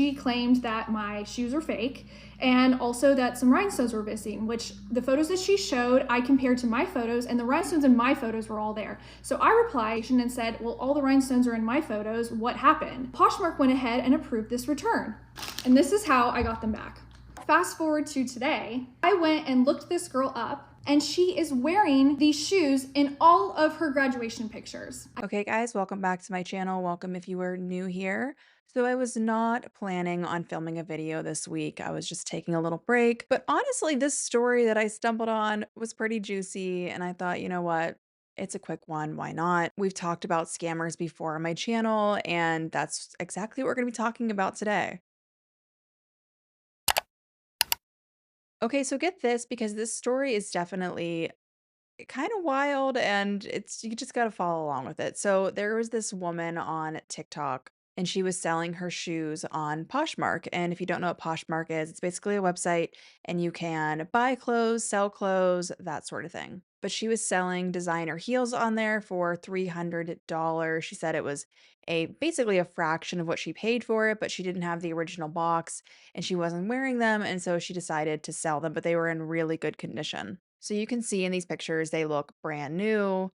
she claimed that my shoes are fake and also that some rhinestones were missing, which the photos that she showed, I compared to my photos, and the rhinestones in my photos were all there. So I replied and said, well, all the rhinestones are in my photos. What happened? Poshmark went ahead and approved this return. And this is how I got them back. Fast forward to today, I went and looked this girl up, and she is wearing these shoes in all of her graduation pictures. Okay, guys, welcome back to my channel. Welcome if you are new here. So I was not planning on filming a video this week. I was just taking a little break. But honestly, this story that I stumbled on was pretty juicy, and I thought, you know what? It's a quick one. Why not? We've talked about scammers before on my channel, and that's exactly what we're going to be talking about today. Okay, so get this because this story is definitely kind of wild and it's you just got to follow along with it. So there was this woman on TikTok and she was selling her shoes on Poshmark. And if you don't know what Poshmark is, it's basically a website and you can buy clothes, sell clothes, that sort of thing. But she was selling designer heels on there for $300. She said it was a basically a fraction of what she paid for it, but she didn't have the original box and she wasn't wearing them. And so she decided to sell them, but they were in really good condition. So you can see in these pictures, they look brand new,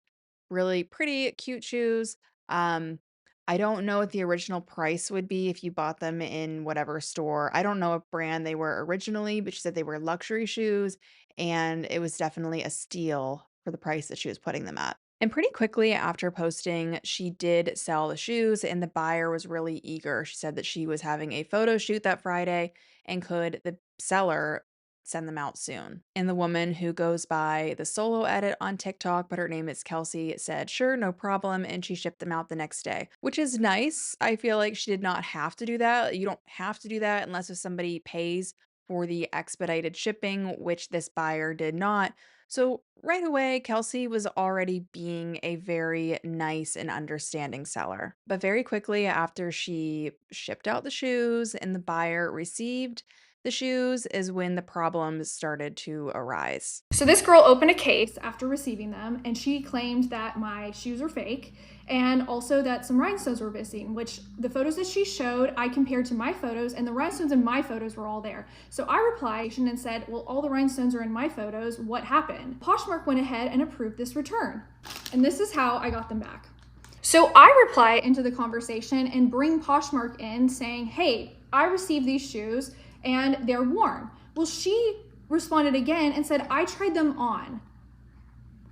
really pretty, cute shoes. Um, I don't know what the original price would be if you bought them in whatever store. I don't know what brand they were originally, but she said they were luxury shoes, and it was definitely a steal for the price that she was putting them at. And pretty quickly after posting, she did sell the shoes, and the buyer was really eager. She said that she was having a photo shoot that Friday, and could the seller send them out soon. And the woman who goes by the solo edit on TikTok, but her name is Kelsey, said, sure, no problem. And she shipped them out the next day, which is nice. I feel like she did not have to do that. You don't have to do that unless if somebody pays for the expedited shipping, which this buyer did not. So right away, Kelsey was already being a very nice and understanding seller. But very quickly after she shipped out the shoes and the buyer received the shoes is when the problems started to arise. So this girl opened a case after receiving them, and she claimed that my shoes are fake and also that some rhinestones were missing, which the photos that she showed, I compared to my photos, and the rhinestones in my photos were all there. So I replied and said, well, all the rhinestones are in my photos. What happened? Poshmark went ahead and approved this return. And this is how I got them back. So I reply into the conversation and bring Poshmark in saying, hey, I received these shoes and they're worn. Well, she responded again and said, I tried them on.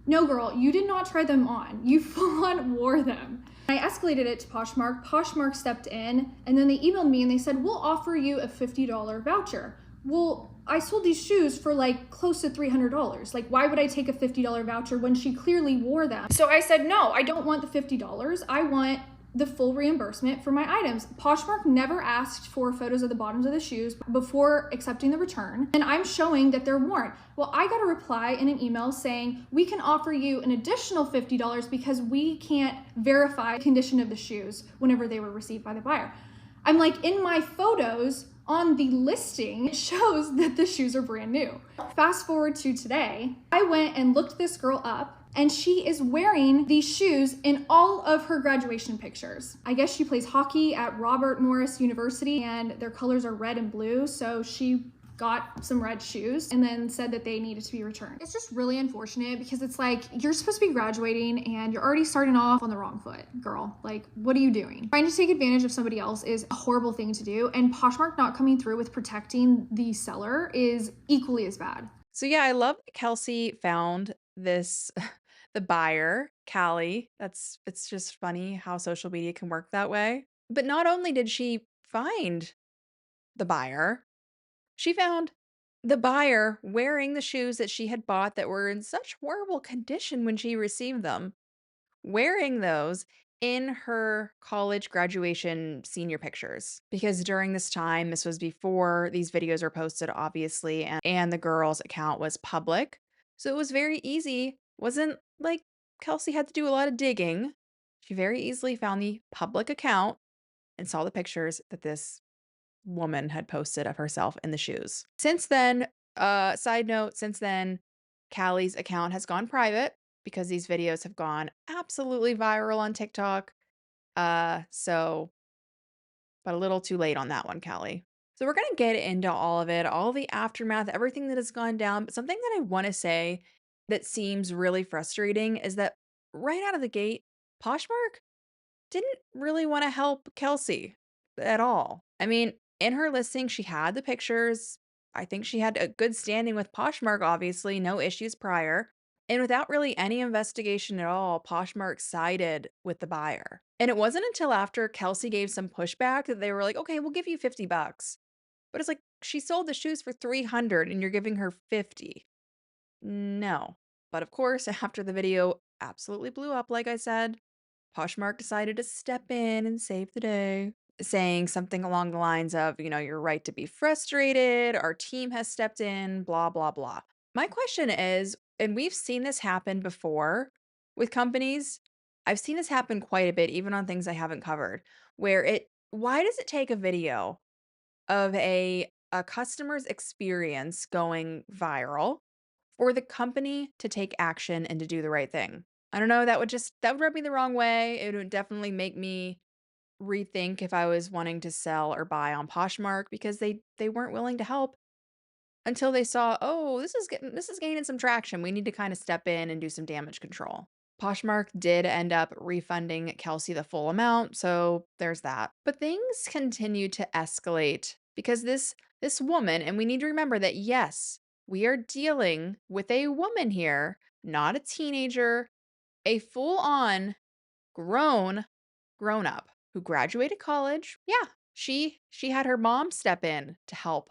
No, girl, you did not try them on. You full on wore them. I escalated it to Poshmark. Poshmark stepped in, and then they emailed me and they said, we'll offer you a $50 voucher. Well, I sold these shoes for like close to $300. Like, why would I take a $50 voucher when she clearly wore them? So I said, no, I don't want the $50. I want the full reimbursement for my items. Poshmark never asked for photos of the bottoms of the shoes before accepting the return, and I'm showing that they're worn. Well, I got a reply in an email saying, we can offer you an additional $50 because we can't verify the condition of the shoes whenever they were received by the buyer. I'm like, in my photos on the listing, it shows that the shoes are brand new. Fast forward to today, I went and looked this girl up, and she is wearing these shoes in all of her graduation pictures. I guess she plays hockey at Robert Morris University, and their colors are red and blue, so she got some red shoes and then said that they needed to be returned. It's just really unfortunate because it's like, you're supposed to be graduating and you're already starting off on the wrong foot, girl. Like, what are you doing? Trying to take advantage of somebody else is a horrible thing to do, and Poshmark not coming through with protecting the seller is equally as bad. So yeah, I love that Kelsey found this the buyer, Callie. It's just funny how social media can work that way. But not only did she find the buyer, she found the buyer wearing the shoes that she had bought that were in such horrible condition when she received them, wearing those in her college graduation senior pictures. Because during this time, this was before these videos were posted, obviously, and the girl's account was public. So it was very easy. Wasn't like Kelsey had to do a lot of digging. She very easily found the public account and saw the pictures that this woman had posted of herself in the shoes. Since then, side note, since then, Callie's account has gone private because these videos have gone absolutely viral on TikTok. So but a little too late on that one, Callie. So we're going to get into all of it, all the aftermath, everything that has gone down. But something that I want to say that seems really frustrating is that right out of the gate, Poshmark didn't really want to help Kelsey at all. I mean, in her listing, she had the pictures. I think she had a good standing with Poshmark, obviously, no issues prior. And without really any investigation at all, Poshmark sided with the buyer. And it wasn't until after Kelsey gave some pushback that they were like, okay, we'll give you $50. But it's like, she sold the shoes for 300 and you're giving her 50. No. But of course, after the video absolutely blew up, like I said, Poshmark decided to step in and save the day, saying something along the lines of, you're right to be frustrated. Our team has stepped in, blah, blah, blah. My question is, and we've seen this happen before with companies. I've seen this happen quite a bit, even on things I haven't covered, where why does it take a video of a customer's experience going viral for the company to take action and to do the right thing? I don't know, that would rub me the wrong way. It would definitely make me rethink if I was wanting to sell or buy on Poshmark because they weren't willing to help until they saw, "Oh, this is gaining some traction. We need to kind of step in and do some damage control." Poshmark did end up refunding Kelsey the full amount, so there's that. But things continued to escalate because this woman, and we need to remember that yes, we are dealing with a woman here, not a teenager, a full-on grown up who graduated college. Yeah, she had her mom step in to help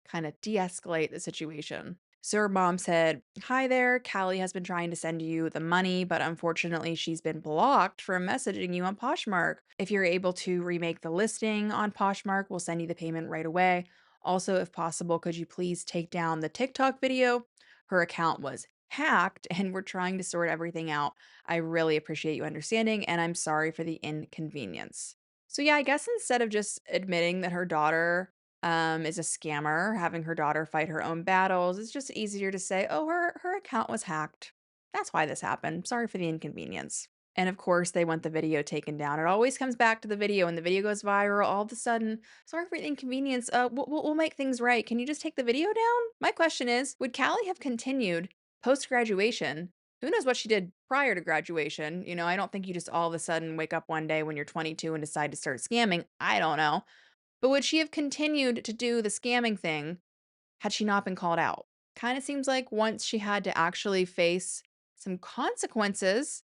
kind of de-escalate the situation. So her mom said, "Hi there, Callie has been trying to send you the money, but unfortunately she's been blocked from messaging you on Poshmark. If you're able to remake the listing on Poshmark, we'll send you the payment right away. Also, if possible, could you please take down the TikTok video? Her account was hacked and we're trying to sort everything out. I really appreciate you understanding and I'm sorry for the inconvenience." So yeah, I guess instead of just admitting that her daughter is a scammer, having her daughter fight her own battles, it's just easier to say, "Oh, her account was hacked. That's why this happened. Sorry for the inconvenience." And of course, they want the video taken down. It always comes back to the video, and the video goes viral. All of a sudden, "Sorry for the inconvenience. We'll make things right. Can you just take the video down?" My question is, would Callie have continued post graduation? Who knows what she did prior to graduation? I don't think you just all of a sudden wake up one day when you're 22 and decide to start scamming. I don't know. But would she have continued to do the scamming thing had she not been called out? Kind of seems like once she had to actually face some consequences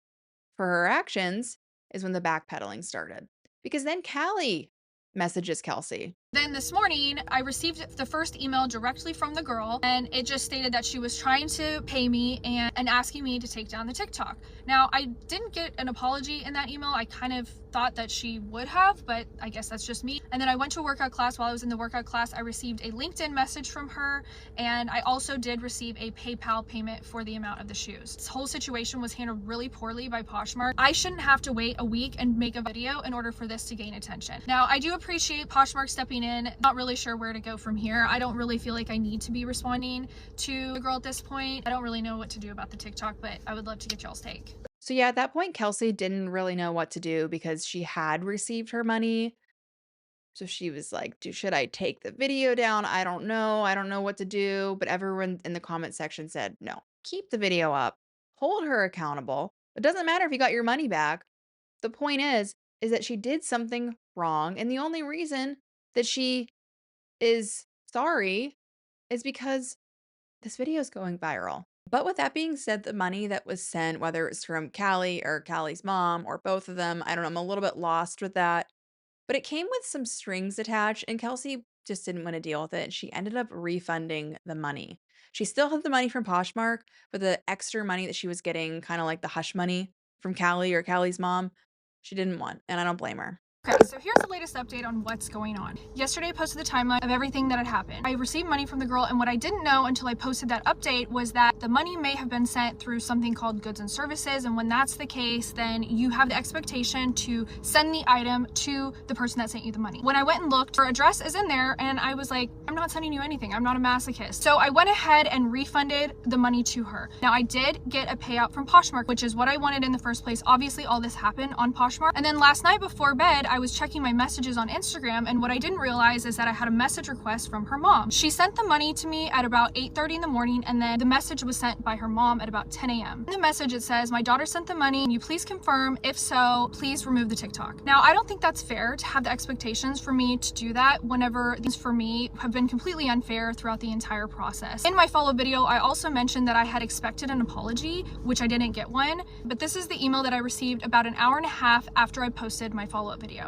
for her actions is when the backpedaling started. Because then Callie messages Kelsey. Then this morning, I received the first email directly from the girl, and it just stated that she was trying to pay me and asking me to take down the TikTok. Now, I didn't get an apology in that email. I kind of thought that she would have, but I guess that's just me. And then I went to a workout class. While I was in the workout class, I received a LinkedIn message from her, and I also did receive a PayPal payment for the amount of the shoes. This whole situation was handled really poorly by Poshmark. I shouldn't have to wait a week and make a video in order for this to gain attention. Now, I do appreciate Poshmark stepping in. Not really sure where to go from here. I don't really feel like I need to be responding to the girl at this point. I don't really know what to do about the TikTok, but I would love to get y'all's take. So yeah, at that point, Kelsey didn't really know what to do because she had received her money. So she was like, should I take the video down? I don't know. I don't know what to do. But everyone in the comment section said, no, keep the video up. Hold her accountable. It doesn't matter if you got your money back. The point is that she did something wrong. And the only reason that she is sorry is because this video is going viral. But with that being said, the money that was sent, whether it's from Callie or Callie's mom or both of them, I don't know, I'm a little bit lost with that. But it came with some strings attached, and Kelsey just didn't want to deal with it. She ended up refunding the money. She still had the money from Poshmark, but the extra money that she was getting, kind of like the hush money from Callie or Callie's mom, she didn't want, and I don't blame her. Okay, so here's the latest update on what's going on. Yesterday I posted the timeline of everything that had happened. I received money from the girl, and what I didn't know until I posted that update was that the money may have been sent through something called goods and services, and when that's the case, then you have the expectation to send the item to the person that sent you the money. When I went and looked, her address is in there, and I was like, I'm not sending you anything. I'm not a masochist. So I went ahead and refunded the money to her. Now, I did get a payout from Poshmark, which is what I wanted in the first place. Obviously, all this happened on Poshmark. And then last night before bed, I was checking my messages on Instagram, and what I didn't realize is that I had a message request from her mom. She sent the money to me at about 8:30 in the morning, and then the message was sent by her mom at about 10 a.m. In the message, it says, "My daughter sent the money. Can you please confirm? If so, please remove the TikTok." Now, I don't think that's fair to have the expectations for me to do that whenever things for me have been completely unfair throughout the entire process. In my follow-up video, I also mentioned that I had expected an apology, which I didn't get one, but this is the email that I received about an hour and a half after I posted my follow-up video.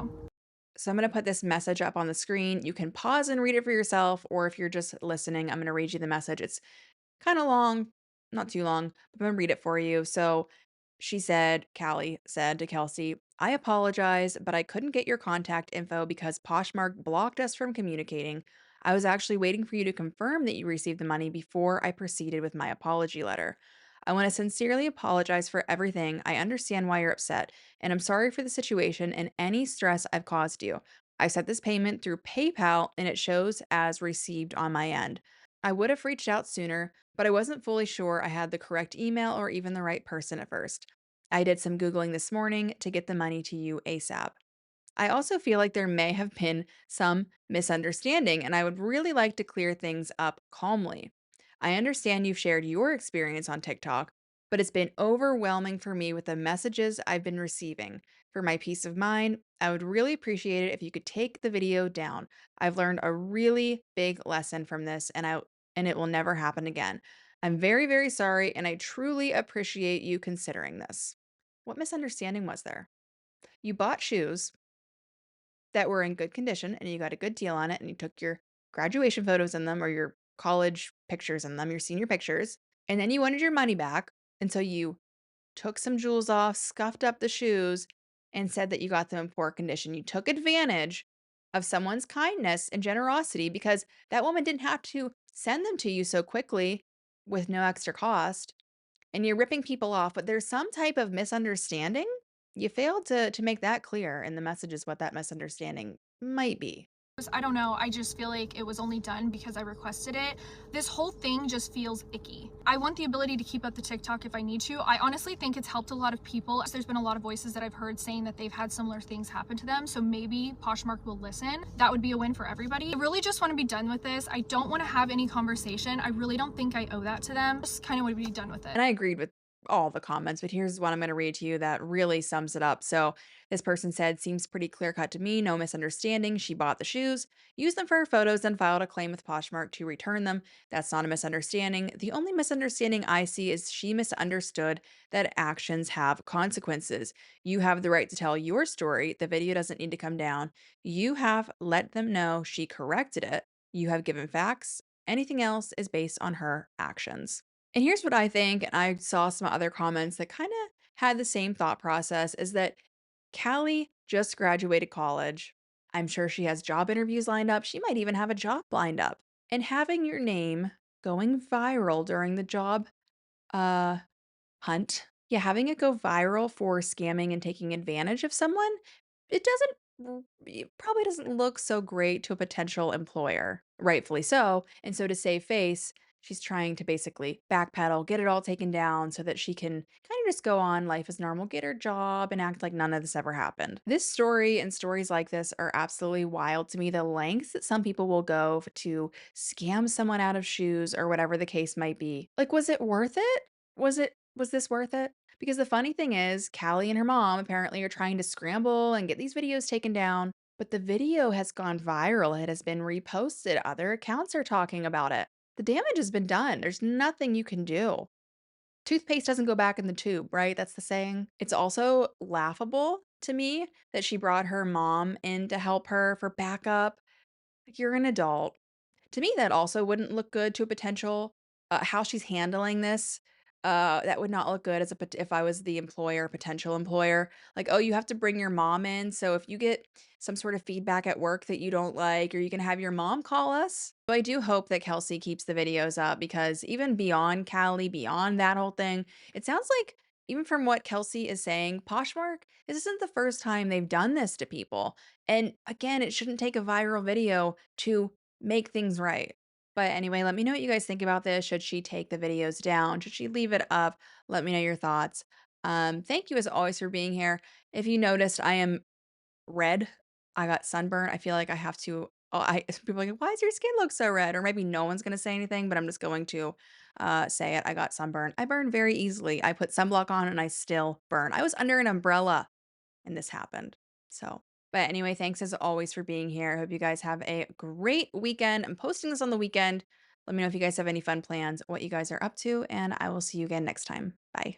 So I'm going to put this message up on the screen. You can pause and read it for yourself, or if you're just listening, I'm going to read you the message. It's kind of long, not too long, but I'm going to read it for you. So she said, Callie said to Kelsey, "I apologize, but I couldn't get your contact info because Poshmark blocked us from communicating. I was actually waiting for you to confirm that you received the money before I proceeded with my apology letter. I want to sincerely apologize for everything. I understand why you're upset, and I'm sorry for the situation and any stress I've caused you. I sent this payment through PayPal and it shows as received on my end. I would have reached out sooner, but I wasn't fully sure I had the correct email or even the right person at first. I did some Googling this morning to get the money to you ASAP. I also feel like there may have been some misunderstanding, and I would really like to clear things up calmly. I understand you've shared your experience on TikTok, but it's been overwhelming for me with the messages I've been receiving. For my peace of mind, I would really appreciate it if you could take the video down. I've learned a really big lesson from this, and it will never happen again. I'm very, very sorry, and I truly appreciate you considering this." What misunderstanding was there? You bought shoes that were in good condition and you got a good deal on it and you took your graduation photos in them or your college pictures in them, your senior pictures, and then you wanted your money back. And so you took some jewels off, scuffed up the shoes, and said that you got them in poor condition. You took advantage of someone's kindness and generosity because that woman didn't have to send them to you so quickly with no extra cost, and you're ripping people off, but there's some type of misunderstanding. You failed to make that clear in the messages what that misunderstanding might be. I don't know, I just feel like it was only done because I requested it. This whole thing just feels icky. I want the ability to keep up the TikTok if I need to. I honestly think it's helped a lot of people. There's been a lot of voices that I've heard saying that they've had similar things happen to them, so maybe Poshmark will listen. That would be a win for everybody. I really just want to be done with this. I don't want to have any conversation. I really don't think I owe that to them. Just kind of want to be done with it. And I agreed with all the comments, but here's what I'm going to read to you that really sums it up. So, this person said, "Seems pretty clear cut to me. No misunderstanding. She bought the shoes, used them for her photos, then filed a claim with Poshmark to return them. That's not a misunderstanding. The only misunderstanding I see is she misunderstood that actions have consequences. You have the right to tell your story. The video doesn't need to come down. You have let them know she corrected it. You have given facts. Anything else is based on her actions." And here's what I think, and I saw some other comments that kind of had the same thought process, is that Callie just graduated college. I'm sure she has job interviews lined up. She might even have a job lined up. And having your name going viral during the job uh hunt, yeah, having it go viral for scamming and taking advantage of someone, it probably doesn't look so great to a potential employer, rightfully so. And so to save face, she's trying to basically backpedal, get it all taken down so that she can kind of just go on life as normal, get her job, and act like none of this ever happened. This story and stories like this are absolutely wild to me. The lengths that some people will go to scam someone out of shoes or whatever the case might be. Like, was it worth it? Was this worth it? Because the funny thing is, Callie and her mom apparently are trying to scramble and get these videos taken down, but the video has gone viral. It has been reposted. Other accounts are talking about it. The damage has been done. There's nothing you can do. Toothpaste doesn't go back in the tube, right? That's the saying. It's also laughable to me that she brought her mom in to help her for backup. Like, you're an adult. To me, that also wouldn't look good to a potential how she's handling this. That would not look good as a if I was the employer, potential employer. Like, "Oh, you have to bring your mom in, so if you get some sort of feedback at work that you don't like, or you can have your mom call us." So I do hope that Kelsey keeps the videos up because even beyond Callie, beyond that whole thing, it sounds like even from what Kelsey is saying, Poshmark, this isn't the first time they've done this to people. And again, it shouldn't take a viral video to make things right. But anyway, let me know what you guys think about this. Should she take the videos down? Should she leave it up? Let me know your thoughts. Thank you as always for being here. If you noticed, I am red. I got sunburn. I feel like I have to oh, I people are like, "Why does your skin look so red?" Or maybe no one's gonna say anything, but I'm just going to, say it. I got sunburn. I burn very easily. I put sunblock on and I still burn. I was under an umbrella and this happened. So, but anyway, thanks as always for being here. I hope you guys have a great weekend. I'm posting this on the weekend. Let me know if you guys have any fun plans, what you guys are up to, and I will see you again next time. Bye.